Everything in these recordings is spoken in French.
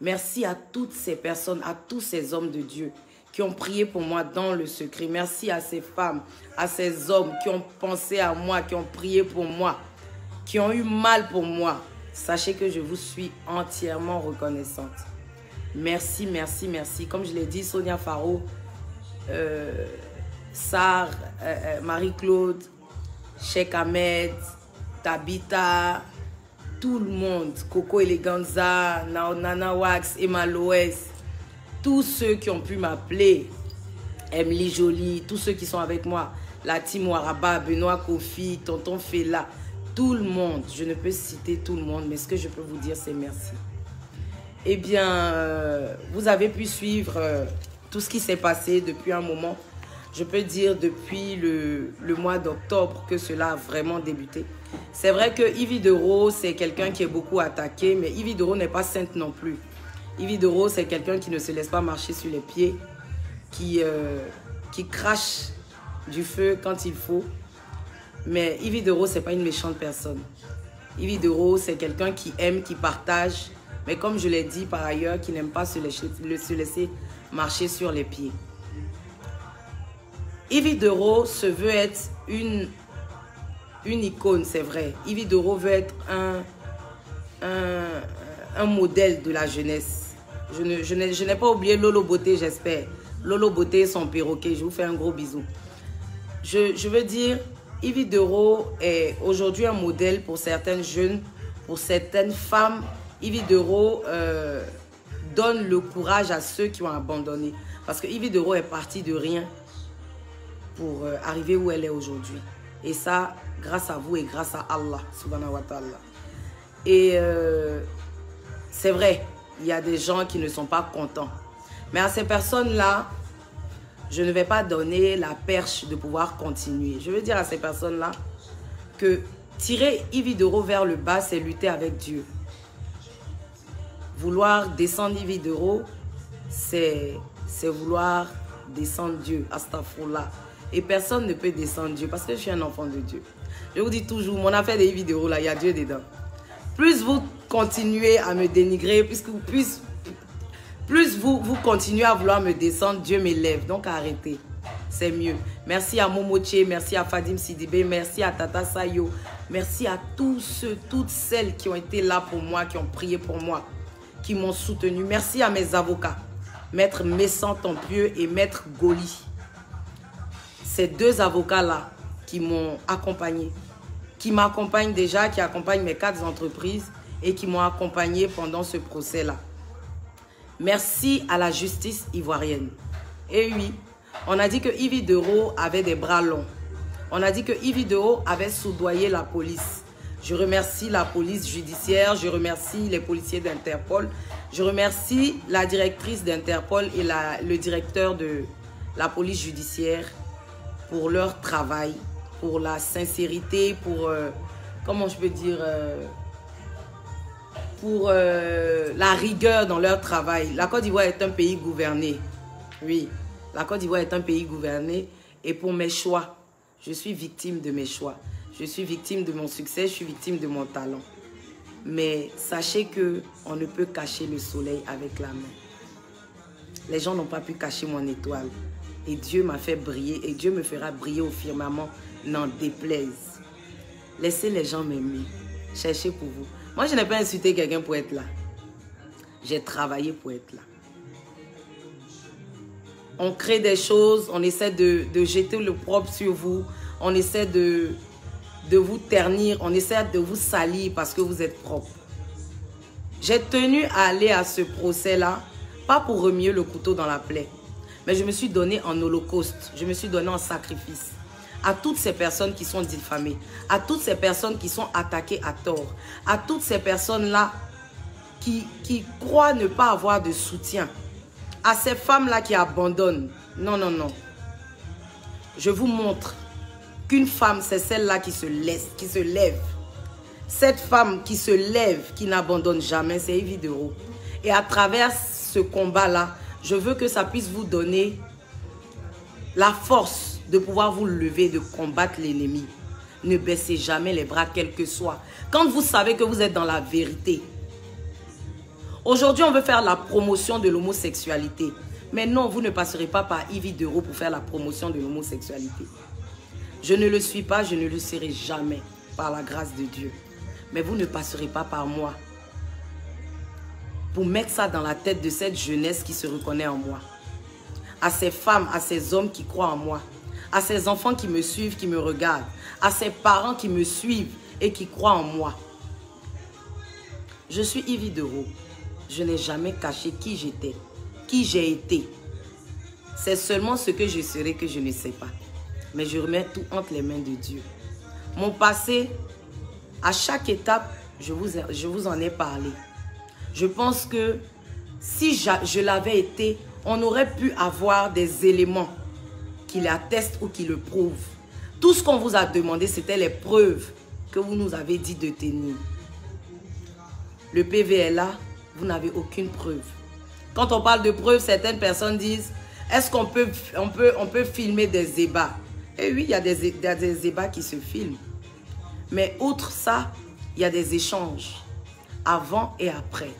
Merci à toutes ces personnes, à tous ces hommes de Dieu qui ont prié pour moi dans le secret. Merci à ces femmes, à ces hommes qui ont pensé à moi, qui ont prié pour moi, qui ont eu mal pour moi. Sachez que je vous suis entièrement reconnaissante. Merci, merci, merci. Comme je l'ai dit, Sonia Faro, Sarr, Marie-Claude, Cheikh Ahmed, Tabitha, tout le monde, Coco Eleganza, Nana Wax, Emma Loès, tous ceux qui ont pu m'appeler, Emily Jolie, tous ceux qui sont avec moi, la team Waraba, Benoît Kofi, Tonton Fela, tout le monde, je ne peux citer tout le monde, mais ce que je peux vous dire, c'est merci. Eh bien, vous avez pu suivre tout ce qui s'est passé depuis un moment. Je peux dire depuis le mois d'octobre que cela a vraiment débuté. C'est vrai que Yvi Dero, c'est quelqu'un qui est beaucoup attaqué, mais Yvi Dero n'est pas sainte non plus. Yvi Dero, c'est quelqu'un qui ne se laisse pas marcher sur les pieds, qui crache du feu quand il faut. Mais Yvi Dero, ce n'est pas une méchante personne. Yvi Dero, c'est quelqu'un qui aime, qui partage, mais comme je l'ai dit par ailleurs, qui n'aime pas se laisser marcher sur les pieds. Yvi Dero se veut être une icône, c'est vrai. Yvi Dero veut être un modèle de la jeunesse. Je n'ai pas oublié Lolo Beauté, j'espère. Lolo Beauté, son perroquet, je vous fais un gros bisou. Je veux dire, Yvi Dero est aujourd'hui un modèle pour certaines jeunes, pour certaines femmes. Yvi Dero donne le courage à ceux qui ont abandonné. Parce que Yvi Dero est partie de rien pour arriver où elle est aujourd'hui. Et ça, grâce à vous et grâce à Allah, subhanahu wa ta'ala. Et c'est vrai, il y a des gens qui ne sont pas contents. Mais à ces personnes-là, je ne vais pas donner la perche de pouvoir continuer. Je veux dire à ces personnes-là que tirer Yvi Dero vers le bas, c'est lutter avec Dieu. Vouloir descendre Yvi Dero, c'est vouloir descendre Dieu. Astaghfirullah. Et personne ne peut descendre Dieu parce que je suis un enfant de Dieu. Je vous dis toujours, mon affaire de Yvi Dero, là, il y a Dieu dedans. Plus vous continuez à me dénigrer, plus vous continuez à vouloir me descendre, Dieu m'élève. Donc arrêtez, c'est mieux. Merci à Momoche, merci à Fadim Sidibé, merci à Tata Sayo, merci à tous ceux, toutes celles qui ont été là pour moi, qui ont prié pour moi, qui m'ont soutenu. Merci à mes avocats, Maître Messan Tempieux et Maître Goli. Ces deux avocats-là qui m'ont accompagné, qui m'accompagnent déjà, qui accompagnent mes 4 entreprises et qui m'ont accompagné pendant ce procès-là. Merci à la justice ivoirienne. Et oui, on a dit que Yvi Dero avait des bras longs. On a dit que Yvi Dero avait soudoyé la police. Je remercie la police judiciaire, je remercie les policiers d'Interpol, je remercie la directrice d'Interpol et le directeur de la police judiciaire pour leur travail, pour la sincérité, pour, comment je peux dire, pour la rigueur dans leur travail. La Côte d'Ivoire est un pays gouverné. Oui, la Côte d'Ivoire est un pays gouverné. Et pour mes choix, je suis victime de mes choix. Je suis victime de mon succès, je suis victime de mon talent. Mais sachez qu'on ne peut cacher le soleil avec la main. Les gens n'ont pas pu cacher mon étoile. Et Dieu m'a fait briller et Dieu me fera briller au firmament, n'en déplaise. Laissez les gens m'aimer. Cherchez pour vous. Moi, je n'ai pas insulté quelqu'un pour être là. J'ai travaillé pour être là. On crée des choses, on essaie de jeter le propre sur vous. On essaie de vous ternir, on essaie de vous salir parce que vous êtes propre. J'ai tenu à aller à ce procès-là, pas pour remuer le couteau dans la plaie. Mais je me suis donné en holocauste, je me suis donné en sacrifice à toutes ces personnes qui sont diffamées, à toutes ces personnes qui sont attaquées à tort, à toutes ces personnes-là qui croient ne pas avoir de soutien, à ces femmes-là qui abandonnent. Non, non, non. Je vous montre qu'une femme, c'est celle-là qui se laisse, qui se lève. Cette femme qui se lève, qui n'abandonne jamais, c'est Yvi Dero. Et à travers ce combat-là, je veux que ça puisse vous donner la force de pouvoir vous lever, de combattre l'ennemi. Ne baissez jamais les bras, quel que soit. Quand vous savez que vous êtes dans la vérité. Aujourd'hui, on veut faire la promotion de l'homosexualité. Mais non, vous ne passerez pas par Yves Dero pour faire la promotion de l'homosexualité. Je ne le suis pas, je ne le serai jamais, par la grâce de Dieu. Mais vous ne passerez pas par moi pour mettre ça dans la tête de cette jeunesse qui se reconnaît en moi. À ces femmes, à ces hommes qui croient en moi. À ces enfants qui me suivent, qui me regardent. À ces parents qui me suivent et qui croient en moi. Je suis Yves Dero. Je n'ai jamais caché qui j'étais, qui j'ai été. C'est seulement ce que je serai que je ne sais pas. Mais je remets tout entre les mains de Dieu. Mon passé, à chaque étape, je vous en ai parlé. Je pense que si je l'avais été, on aurait pu avoir des éléments qui l'attestent ou qui le prouvent. Tout ce qu'on vous a demandé, c'était les preuves que vous nous avez dit de tenir. Le PV est là, vous n'avez aucune preuve. Quand on parle de preuves, certaines personnes disent, est-ce qu'on peut filmer des ébats? Et oui, il y a des ébats qui se filment. Mais outre ça, il y a des échanges avant et après.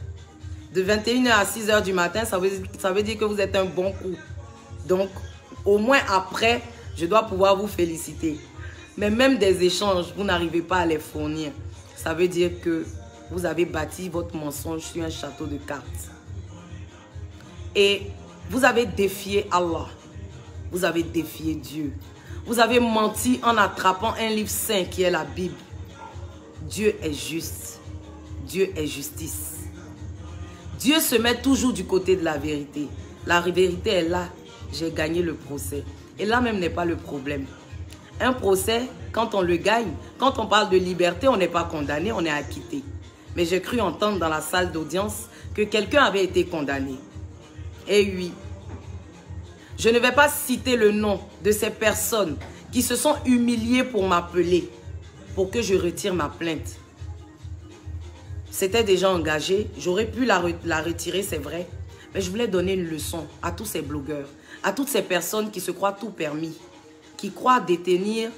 De 21h à 6h du matin, ça veut dire que vous êtes un bon coup. Donc, au moins après, je dois pouvoir vous féliciter. Mais même des échanges, vous n'arrivez pas à les fournir. Ça veut dire que vous avez bâti votre mensonge sur un château de cartes. Et vous avez défié Allah. Vous avez défié Dieu. Vous avez menti en attrapant un livre saint qui est la Bible. Dieu est juste. Dieu est justice. Dieu se met toujours du côté de la vérité. La vérité est là. J'ai gagné le procès. Et là même n'est pas le problème. Un procès, quand on le gagne, quand on parle de liberté, on n'est pas condamné, on est acquitté. Mais j'ai cru entendre dans la salle d'audience que quelqu'un avait été condamné. Et oui, je ne vais pas citer le nom de ces personnes qui se sont humiliées pour m'appeler, pour que je retire ma plainte. C'était déjà engagé, j'aurais pu la retirer, c'est vrai. Mais je voulais donner une leçon à tous ces blogueurs, à toutes ces personnes qui se croient tout permis, qui croient détenir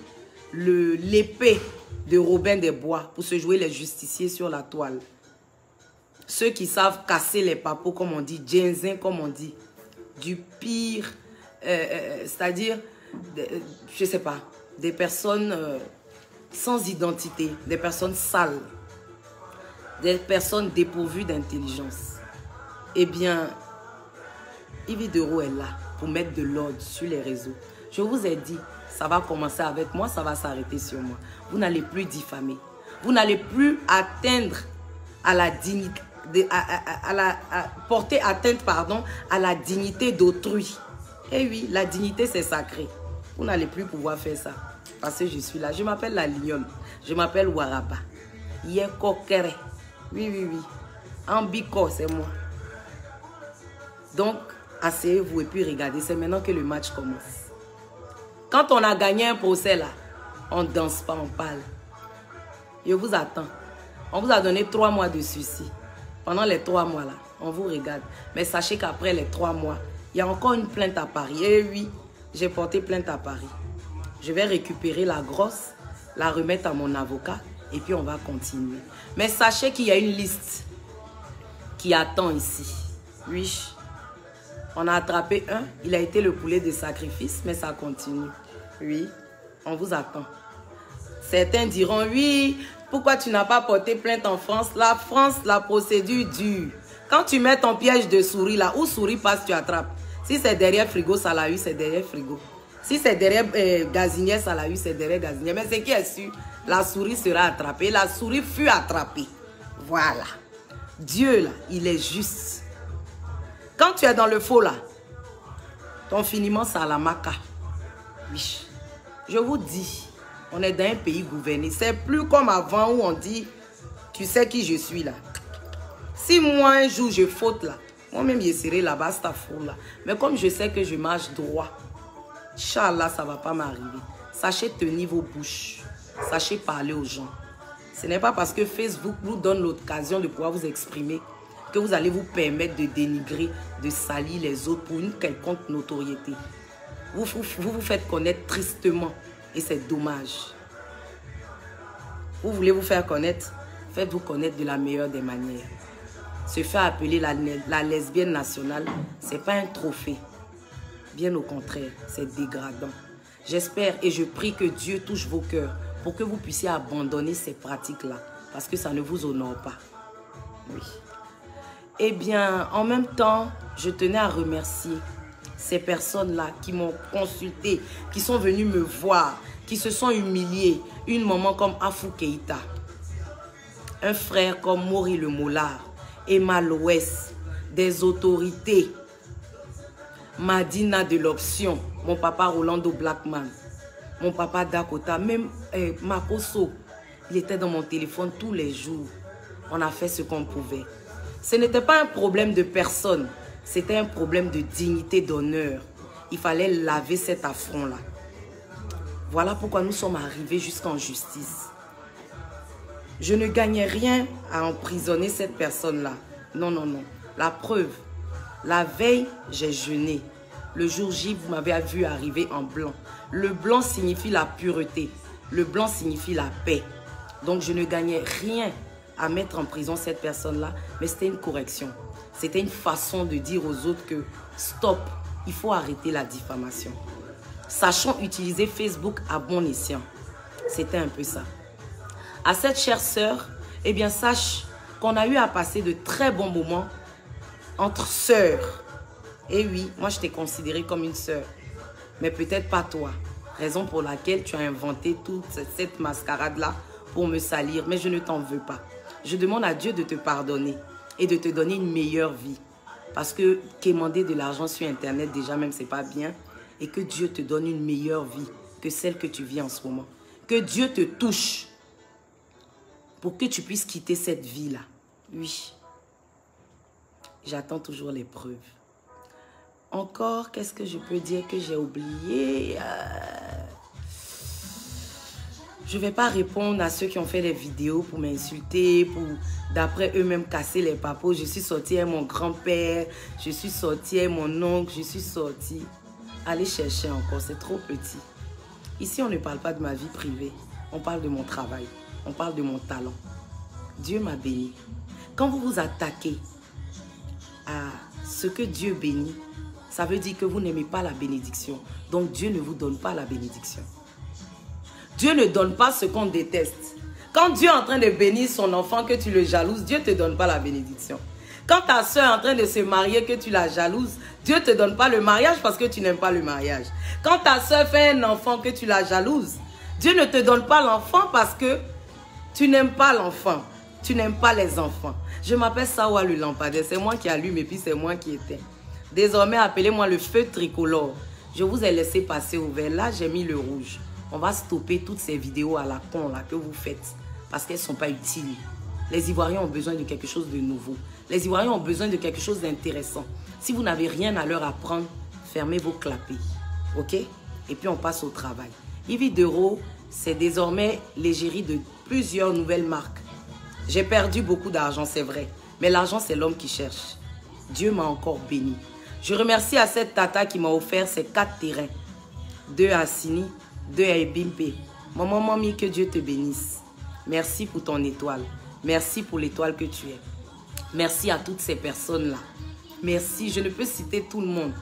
l'épée de Robin des Bois pour se jouer les justiciers sur la toile. Ceux qui savent casser les papos, comme on dit, ginseng, comme on dit, du pire, c'est-à-dire, je ne sais pas, des personnes sans identité, des personnes sales, des personnes dépourvues d'intelligence. Eh bien, Yves Dero est là pour mettre de l'ordre sur les réseaux. Je vous ai dit, ça va commencer avec moi, ça va s'arrêter sur moi. Vous n'allez plus diffamer. Vous n'allez plus atteindre à la dignité, porter atteinte, pardon, à la dignité d'autrui. Et oui, la dignité c'est sacré. Vous n'allez plus pouvoir faire ça. Parce que je suis là. Je m'appelle la Lionne. Je m'appelle Waraba. Yekokere. Oui, oui, oui. Ambiko, c'est moi. Donc, asseyez-vous et puis regardez. C'est maintenant que le match commence. Quand on a gagné un procès là, on ne danse pas, on parle. Je vous attends. On vous a donné 3 mois de sursis. Pendant les 3 mois là, on vous regarde. Mais sachez qu'après les 3 mois, il y a encore une plainte à Paris. Et oui, j'ai porté plainte à Paris. Je vais récupérer la grosse, la remettre à mon avocat et puis on va continuer. Mais sachez qu'il y a une liste qui attend ici. Oui, on a attrapé un. Il a été le poulet de sacrifice, mais ça continue. Oui, on vous attend. Certains diront, oui, pourquoi tu n'as pas porté plainte en France? La France, la procédure dure. Quand tu mets ton piège de souris là, où souris passe, tu attrapes. Si c'est derrière frigo, ça l'a eu, c'est derrière frigo. Si c'est derrière gazinière, ça l'a eu, c'est derrière gazinière. Mais c'est qui est sûr, la souris sera attrapée. La souris fut attrapée. Voilà. Dieu là, il est juste. Quand tu es dans le faux là, ton finiment, c'est à la maca. Oui. Je vous dis, on est dans un pays gouverné. C'est plus comme avant où on dit, tu sais qui je suis là. Si moi un jour je faute là, moi-même je serai là-bas, c'est fou là. Mais comme je sais que je marche droit, Inch'Allah, ça ne va pas m'arriver. Sachez tenir vos bouches. Sachez parler aux gens. Ce n'est pas parce que Facebook vous donne l'occasion de pouvoir vous exprimer que vous allez vous permettre de dénigrer, de salir les autres pour une quelconque notoriété. Vous vous faites connaître tristement et c'est dommage. Vous voulez vous faire connaître? Faites-vous connaître de la meilleure des manières. se faire appeler la lesbienne nationale, ce n'est pas un trophée. Bien au contraire, c'est dégradant. J'espère et je prie que Dieu touche vos cœurs pour que vous puissiez abandonner ces pratiques-là, parce que ça ne vous honore pas. Oui. Eh bien, en même temps, je tenais à remercier ces personnes-là qui m'ont consulté, qui sont venues me voir, qui se sont humiliées. Une maman comme Afou Keïta, un frère comme Maury Le Mollard, Emma Loès, des autorités, Madina de l'Option, mon papa Rolando Blackman, mon papa Dakota, même Makoso, il était dans mon téléphone tous les jours. On a fait ce qu'on pouvait. Ce n'était pas un problème de personne, c'était un problème de dignité, d'honneur. Il fallait laver cet affront-là. Voilà pourquoi nous sommes arrivés jusqu'en justice. Je ne gagnais rien à emprisonner cette personne-là. Non, non, non. La preuve, la veille, j'ai jeûné. Le jour J, vous m'avez vu arriver en blanc. Le blanc signifie la pureté. Le blanc signifie la paix. Donc, je ne gagnais rien à mettre en prison cette personne-là, mais c'était une correction. C'était une façon de dire aux autres que stop, il faut arrêter la diffamation. Sachons utiliser Facebook à bon escient. C'était un peu ça. À cette chère sœur, eh bien, sache qu'on a eu à passer de très bons moments entre sœurs. Et oui, moi, je t'ai considérée comme une sœur, mais peut-être pas toi. Raison pour laquelle tu as inventé toute cette mascarade-là pour me salir, mais je ne t'en veux pas. Je demande à Dieu de te pardonner et de te donner une meilleure vie. Parce que quémander de l'argent sur Internet, déjà même, c'est pas bien. Et que Dieu te donne une meilleure vie que celle que tu vis en ce moment. Que Dieu te touche pour que tu puisses quitter cette vie-là. Oui. J'attends toujours les preuves. Encore, qu'est-ce que je peux dire que j'ai oublié? Je ne vais pas répondre à ceux qui ont fait des vidéos pour m'insulter, pour d'après eux-mêmes casser les papos. Je suis sortie avec mon grand-père, je suis sortie avec mon oncle, je suis sortie. Allez chercher encore, c'est trop petit. Ici, on ne parle pas de ma vie privée. On parle de mon travail. On parle de mon talent. Dieu m'a béni. Quand vous vous attaquez à ce que Dieu bénit, ça veut dire que vous n'aimez pas la bénédiction. Donc Dieu ne vous donne pas la bénédiction. Dieu ne donne pas ce qu'on déteste. Quand Dieu est en train de bénir son enfant, que tu le jalouses, Dieu ne te donne pas la bénédiction. Quand ta soeur est en train de se marier, que tu la jalouses, Dieu ne te donne pas le mariage parce que tu n'aimes pas le mariage. Quand ta soeur fait un enfant, que tu la jalouses, Dieu ne te donne pas l'enfant parce que tu n'aimes pas l'enfant. Tu n'aimes pas les enfants. Je m'appelle Sawa le lampadaire. C'est moi qui allume et puis c'est moi qui éteins. Désormais, appelez-moi le feu tricolore. Je vous ai laissé passer au vert. Là, j'ai mis le rouge. On va stopper toutes ces vidéos à la con là que vous faites parce qu'elles ne sont pas utiles. Les Ivoiriens ont besoin de quelque chose de nouveau. Les Ivoiriens ont besoin de quelque chose d'intéressant. Si vous n'avez rien à leur apprendre, fermez vos clapets. OK? Et puis on passe au travail. Yves Dero, c'est désormais l'égérie de plusieurs nouvelles marques. J'ai perdu beaucoup d'argent, c'est vrai. Mais l'argent, c'est l'homme qui cherche. Dieu m'a encore béni. Je remercie à cette tata qui m'a offert ces 4 terrains. 2 à Sini, 2 à Ebimpe. Maman, mamie, que Dieu te bénisse. Merci pour ton étoile. Merci pour l'étoile que tu es. Merci à toutes ces personnes-là. Merci. Je ne peux citer tout le monde.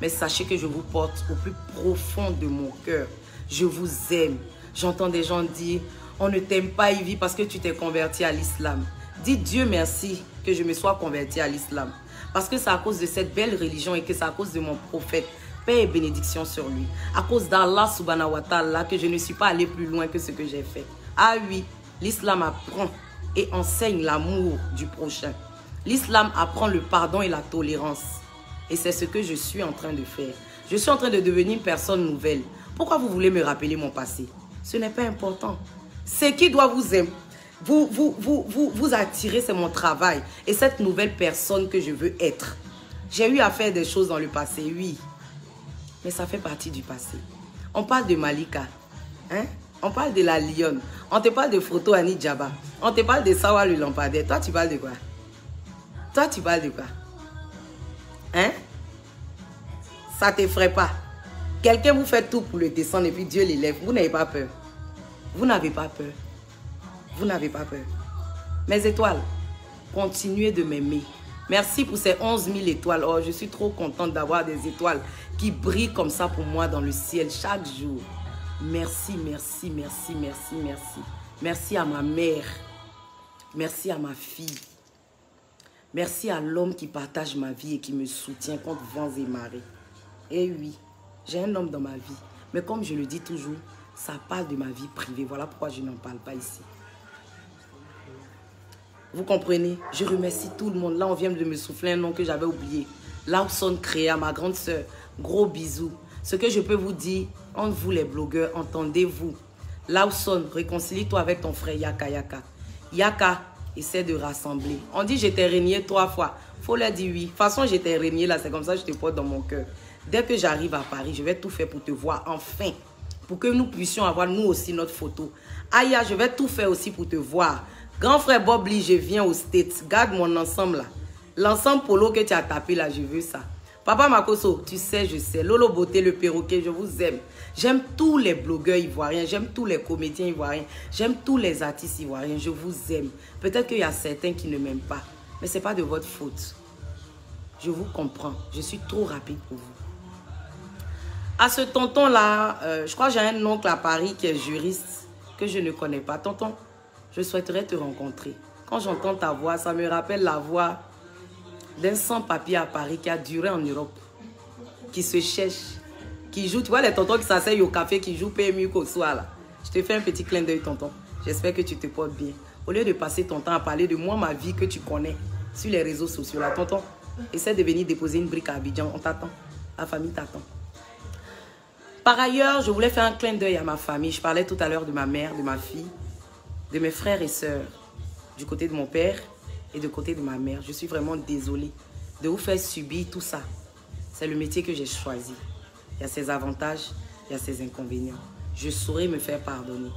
Mais sachez que je vous porte au plus profond de mon cœur. Je vous aime. J'entends des gens dire, on ne t'aime pas, Ivy, parce que tu t'es converti à l'islam. Dis Dieu merci que je me sois converti à l'islam. Parce que c'est à cause de cette belle religion et que c'est à cause de mon prophète. Paix et bénédiction sur lui. À cause d'Allah subhanahu wa ta'ala que je ne suis pas allé plus loin que ce que j'ai fait. Ah oui, l'islam apprend et enseigne l'amour du prochain. L'islam apprend le pardon et la tolérance. Et c'est ce que je suis en train de faire. Je suis en train de devenir une personne nouvelle. Pourquoi vous voulez me rappeler mon passé? Ce n'est pas important. Ce qui doit vous attirer, c'est mon travail. Et cette nouvelle personne que je veux être. J'ai eu à faire des choses dans le passé, oui. Mais ça fait partie du passé. On parle de Malika. Hein? On parle de la lionne. On te parle de Photo Annie Djaba. On te parle de Sawa le lampadaire. Toi, tu parles de quoi? Toi, tu parles de quoi? Hein? Ça ne t'effraie pas. Quelqu'un vous fait tout pour le descendre et puis Dieu l'élève. Vous n'avez pas peur. Vous n'avez pas peur. Vous n'avez pas peur. Mes étoiles, Continuez de m'aimer. Merci pour ces 11 000 étoiles. Oh, je suis trop contente d'avoir des étoiles qui brillent comme ça pour moi dans le ciel chaque jour. Merci, merci, merci, merci, merci. Merci à ma mère. Merci à ma fille. Merci à l'homme qui partage ma vie et qui me soutient contre vents et marées. Eh oui, j'ai un homme dans ma vie. Mais comme je le dis toujours, ça parle de ma vie privée. Voilà pourquoi je n'en parle pas ici. Vous comprenez? Je remercie tout le monde. Là, on vient de me souffler un nom que j'avais oublié. Lawson Créa, ma grande soeur. Gros bisous. Ce que je peux vous dire, entre vous les blogueurs, entendez-vous. Lawson, réconcilie-toi avec ton frère Yaka Yaka. Yaka, essaie de rassembler. On dit j'étais régné 3 fois. Faut leur dire oui. De toute façon, j'étais régné là, c'est comme ça que je te porte dans mon cœur. Dès que j'arrive à Paris, je vais tout faire pour te voir enfin. Pour que nous puissions avoir nous aussi notre photo. Aya, je vais tout faire aussi pour te voir. Grand frère Bob Lee, je viens aux States. Garde mon ensemble là. L'ensemble polo que tu as tapé là, je veux ça. Papa Makoso, tu sais, je sais. Lolo Beauté, le perroquet, je vous aime. J'aime tous les blogueurs ivoiriens. J'aime tous les comédiens ivoiriens. J'aime tous les artistes ivoiriens. Je vous aime. Peut-être qu'il y a certains qui ne m'aiment pas. Mais ce n'est pas de votre faute. Je vous comprends. Je suis trop rapide pour vous. À ce tonton-là, je crois que j'ai un oncle à Paris qui est juriste que je ne connais pas. Tonton, je souhaiterais te rencontrer. Quand j'entends ta voix, ça me rappelle la voix d'un sans-papier à Paris qui a duré en Europe, qui se cherche, qui joue. Tu vois les tontons qui s'asseyent au café, qui jouent PMU qu'au soir là. Je te fais un petit clin d'œil, tonton. J'espère que tu te portes bien. Au lieu de passer ton temps à parler de moi, ma vie que tu connais sur les réseaux sociaux là, tonton, essaie de venir déposer une brique à Abidjan. On t'attend. La famille t'attend. Par ailleurs, je voulais faire un clin d'œil à ma famille. Je parlais tout à l'heure de ma mère, de ma fille, de mes frères et sœurs, du côté de mon père et du côté de ma mère. Je suis vraiment désolée de vous faire subir tout ça. C'est le métier que j'ai choisi. Il y a ses avantages, il y a ses inconvénients. Je saurais me faire pardonner.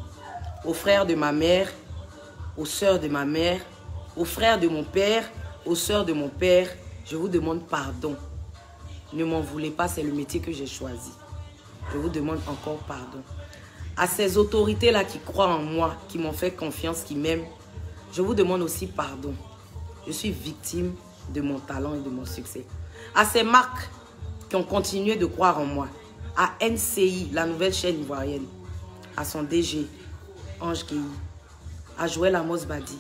Aux frères de ma mère, aux sœurs de ma mère, aux frères de mon père, aux sœurs de mon père, je vous demande pardon. Ne m'en voulez pas, c'est le métier que j'ai choisi. Je vous demande encore pardon. À ces autorités-là qui croient en moi, qui m'ont fait confiance, qui m'aiment, je vous demande aussi pardon. Je suis victime de mon talent et de mon succès. À ces marques qui ont continué de croire en moi, à NCI, la nouvelle chaîne ivoirienne, à son DG, Ange Guéhi, à Joël Amos Badi,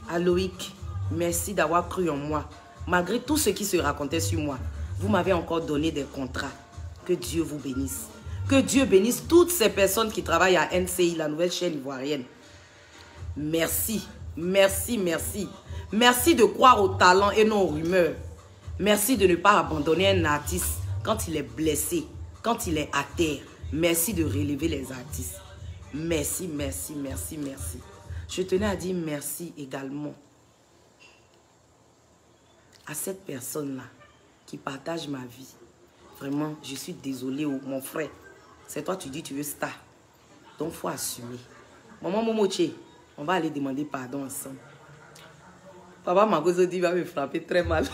à Loïc, merci d'avoir cru en moi. Malgré tout ce qui se racontait sur moi, vous m'avez encore donné des contrats. Que Dieu vous bénisse. Que Dieu bénisse toutes ces personnes qui travaillent à NCI, la nouvelle chaîne ivoirienne. Merci, merci, merci. Merci de croire au talent et non aux rumeurs. Merci de ne pas abandonner un artiste quand il est blessé, quand il est à terre. Merci de relever les artistes. Merci, merci, merci, merci. Je tenais à dire merci également à cette personne-là qui partage ma vie. Vraiment, je suis désolée, mon frère. C'est toi, tu dis tu veux star. Donc, il faut assumer. Maman Momoche, on va aller demander pardon ensemble. Papa Magozo dit va me frapper très mal.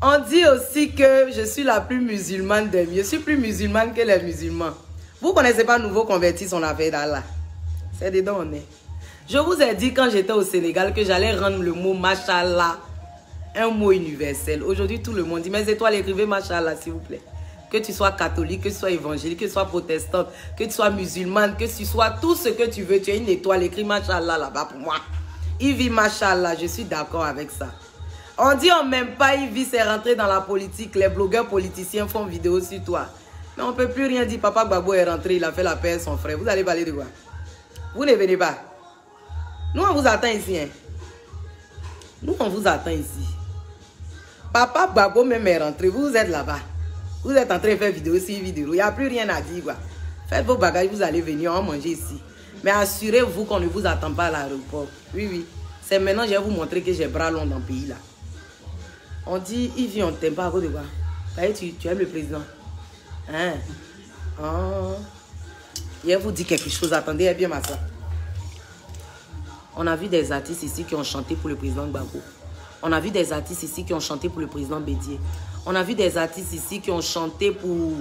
On dit aussi que je suis la plus musulmane des mieux. Je suis plus musulmane que les musulmans. Vous ne connaissez pas Nouveau Converti, son affaire d'Allah. C'est dedans on est. Je vous ai dit quand j'étais au Sénégal que j'allais rendre le mot Machallah un mot universel. Aujourd'hui, tout le monde dit, mes étoiles, écrivez Machallah, s'il vous plaît. Que tu sois catholique, que tu sois évangélique, que tu sois protestante, que tu sois musulmane, que tu sois tout ce que tu veux. Tu as une étoile, écris Machallah là-bas pour moi. Ivy Machallah, je suis d'accord avec ça. On dit on m'aime pas, Ivy, c'est rentré dans la politique. Les blogueurs politiciens font vidéo sur toi. Mais on ne peut plus rien dire. Papa Gbagbo est rentré, il a fait la paix à son frère. Vous allez parler de quoi? Vous ne venez pas. Nous, on vous attend ici. Hein? Nous, on vous attend ici. Papa Gbagbo même est rentré. Vous êtes là-bas. Vous êtes en train de faire vidéo sur vidéo. Il n'y a plus rien à dire. Quoi. Faites vos bagages, vous allez venir, on va manger ici. Mais assurez-vous qu'on ne vous attend pas à l'aéroport. Oui, oui. C'est maintenant que je vais vous montrer que j'ai bras longs dans le pays là. On dit, Yves, on ne t'aime pas à cause de quoi? Tu aimes le président. Hein? Oh. Je vais vous dire quelque chose. Attendez bien ma soeur. On a vu des artistes ici qui ont chanté pour le président Gbagbo. On a vu des artistes ici qui ont chanté pour le président Bédié. On a vu des artistes ici qui ont chanté pour...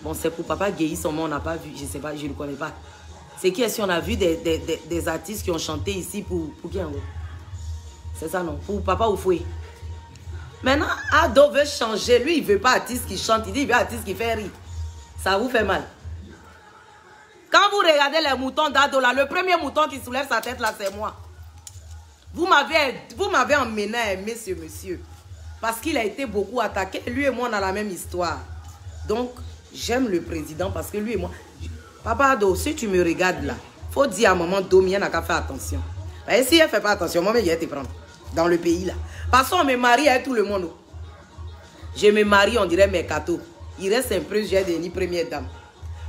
Bon, c'est pour Papa Guéhi, son nom, on n'a pas vu. Je ne sais pas, je ne le connais pas. C'est qui est-ce qu'on a vu des artistes qui ont chanté ici pour qui en gros? C'est ça non? Pour Papa Oufoué. Maintenant, Ado veut changer. Lui, il ne veut pas artiste qui chante. Il dit il veut artiste qui fait rire. Ça vous fait mal. Quand vous regardez les moutons d'Ado là, le premier mouton qui soulève sa tête là, c'est moi. Vous m'avez emmené à aimer ce monsieur. Parce qu'il a été beaucoup attaqué. Lui et moi, on a la même histoire. Donc, j'aime le président parce que lui et moi... Papa Ado, si tu me regardes là, faut dire à maman Domi, il n'a qu'à faire attention. Et si elle ne fait pas attention, moi, je vais te prendre. Dans le pays là. Parce qu'on me marie avec tout le monde. Je me marie, on dirait Mercato. Il reste un peu, j'ai devenu première dame.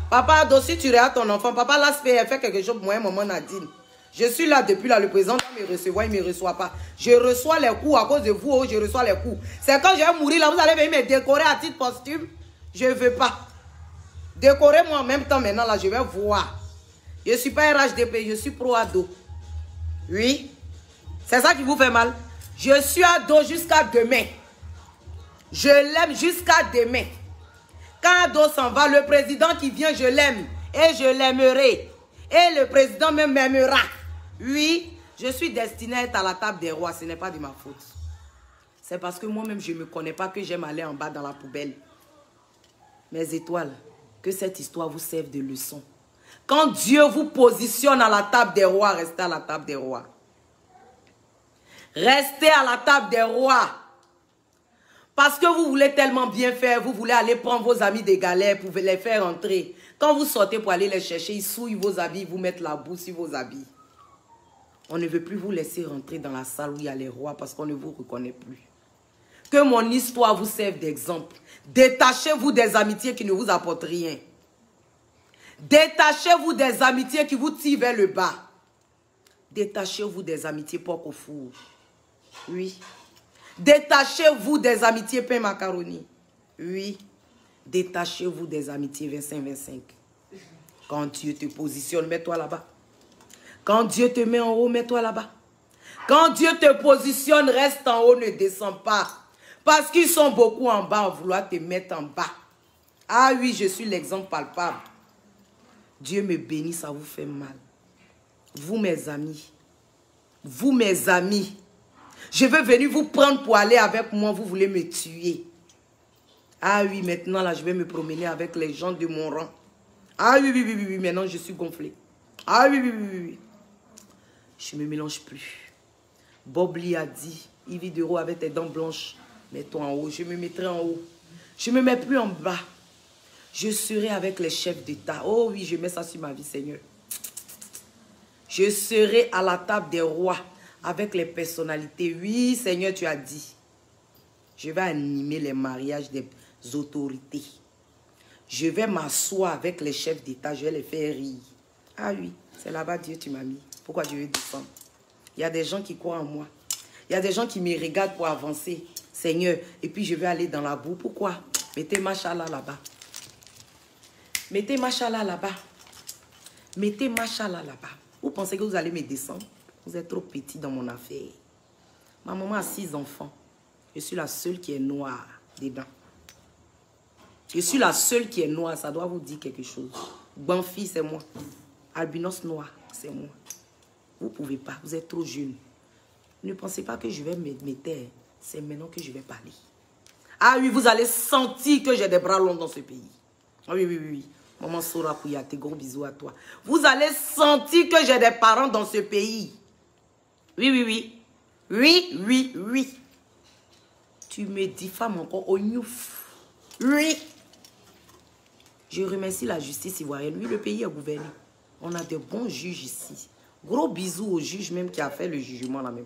Papa Ado, si tu regardes ton enfant, papa l'aspect, elle fait quelque chose pour moi, maman Nadine. Je suis là depuis là, le président doit me recevoir, il ne me reçoit pas. Je reçois les coups à cause de vous, oh, je reçois les coups. C'est quand je vais mourir là, vous allez venir me décorer à titre posthume. Je ne veux pas. Décorez-moi en même temps maintenant là, je vais voir. Je ne suis pas RHDP, je suis pro-Ado. Oui. C'est ça qui vous fait mal. Je suis Ado jusqu'à demain. Je l'aime jusqu'à demain. Quand Ado s'en va, le président qui vient, je l'aime. Et je l'aimerai. Et le président même m'aimera. Oui, je suis destinée à être à la table des rois. Ce n'est pas de ma faute. C'est parce que moi-même, je ne me connais pas que j'aime aller en bas dans la poubelle. Mes étoiles, que cette histoire vous serve de leçon. Quand Dieu vous positionne à la table des rois, restez à la table des rois. Restez à la table des rois. Parce que vous voulez tellement bien faire, vous voulez aller prendre vos amis des galères pour les faire entrer. Quand vous sortez pour aller les chercher, ils souillent vos habits, ils vous mettent la boue sur vos habits. On ne veut plus vous laisser rentrer dans la salle où il y a les rois parce qu'on ne vous reconnaît plus. Que mon histoire vous serve d'exemple. Détachez-vous des amitiés qui ne vous apportent rien. Détachez-vous des amitiés qui vous tirent vers le bas. Détachez-vous des amitiés porc au four. Oui. Détachez-vous des amitiés pain macaroni. Oui. Détachez-vous des amitiés 25-25. Quand Dieu te positionne, mets-toi là-bas. Quand Dieu te met en haut, mets-toi là-bas. Quand Dieu te positionne, reste en haut, ne descends pas. Parce qu'ils sont beaucoup en bas à vouloir te mettre en bas. Ah oui, je suis l'exemple palpable. Dieu me bénit, ça vous fait mal. Vous, mes amis. Vous, mes amis. Je veux venir vous prendre pour aller avec moi. Vous voulez me tuer. Ah oui, maintenant, là, je vais me promener avec les gens de mon rang. Ah oui, oui, oui, oui, oui, maintenant, je suis gonflé. Ah oui, oui, oui, oui. Je ne me mélange plus. Bob Lee a dit, Yves Dero avec tes dents blanches, mets-toi en haut. Je me mettrai en haut. Je ne me mets plus en bas. Je serai avec les chefs d'État. Oh oui, je mets ça sur ma vie, Seigneur. Je serai à la table des rois avec les personnalités. Oui, Seigneur, tu as dit. Je vais animer les mariages des autorités. Je vais m'asseoir avec les chefs d'État. Je vais les faire rire. Ah oui, c'est là-bas, Dieu, tu m'as mis. Pourquoi je vais descendre? Il y a des gens qui croient en moi. Il y a des gens qui me regardent pour avancer. Seigneur, et puis je vais aller dans la boue. Pourquoi? Mettez Machallah là-bas. Mettez Machallah là-bas. Mettez Machallah là-bas. Vous pensez que vous allez me descendre? Vous êtes trop petit dans mon affaire. Ma maman a 6 enfants. Je suis la seule qui est noire dedans. Je suis la seule qui est noire. Ça doit vous dire quelque chose. Banfi, c'est moi. Albinos noir, c'est moi. Vous ne pouvez pas. Vous êtes trop jeune. Ne pensez pas que je vais me taire. C'est maintenant que je vais parler. Ah oui, vous allez sentir que j'ai des bras longs dans ce pays. Ah oui, oui, oui, oui. Maman Sora Kouyate, gros bisous à toi. Vous allez sentir que j'ai des parents dans ce pays. Oui, oui, oui. Oui, oui, oui. Tu me diffames encore au nyouf. Oui. Je remercie la justice ivoirienne. Oui, le pays est gouverné. On a de bons juges ici. Gros bisous au juge même qui a fait le jugement là même.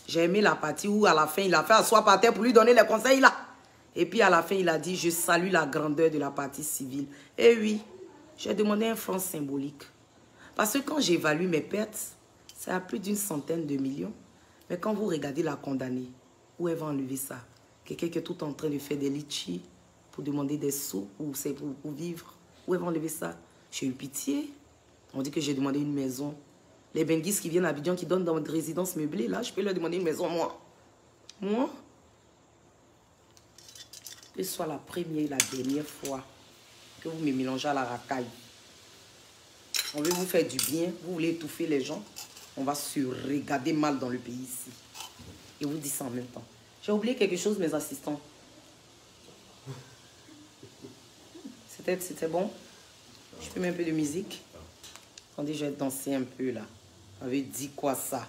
J'ai aimé la partie où à la fin il a fait asseoir par terre pour lui donner les conseils là. Et puis à la fin il a dit je salue la grandeur de la partie civile. Et oui, j'ai demandé un franc symbolique. Parce que quand j'évalue mes pertes, c'est à plus d'une centaine de millions. Mais quand vous regardez la condamnée, où elle va enlever ça? Quelqu'un qui est tout en train de faire des litchis pour demander des sous ou c'est pour vivre. Où elle va enlever ça? J'ai eu pitié. On dit que j'ai demandé une maison. Les Benguis qui viennent à Abidjan, qui donnent dans une résidence meublée, là, je peux leur demander une maison, moi. Moi? Que ce soit la première et la dernière fois que vous me mélangez à la racaille. On veut vous faire du bien. Vous voulez étouffer les gens. On va se regarder mal dans le pays ici. Et vous dites ça en même temps. J'ai oublié quelque chose, mes assistants. C'était bon? Je peux mettre un peu de musique? Attendez, je vais danser un peu là. On avait dit quoi ça?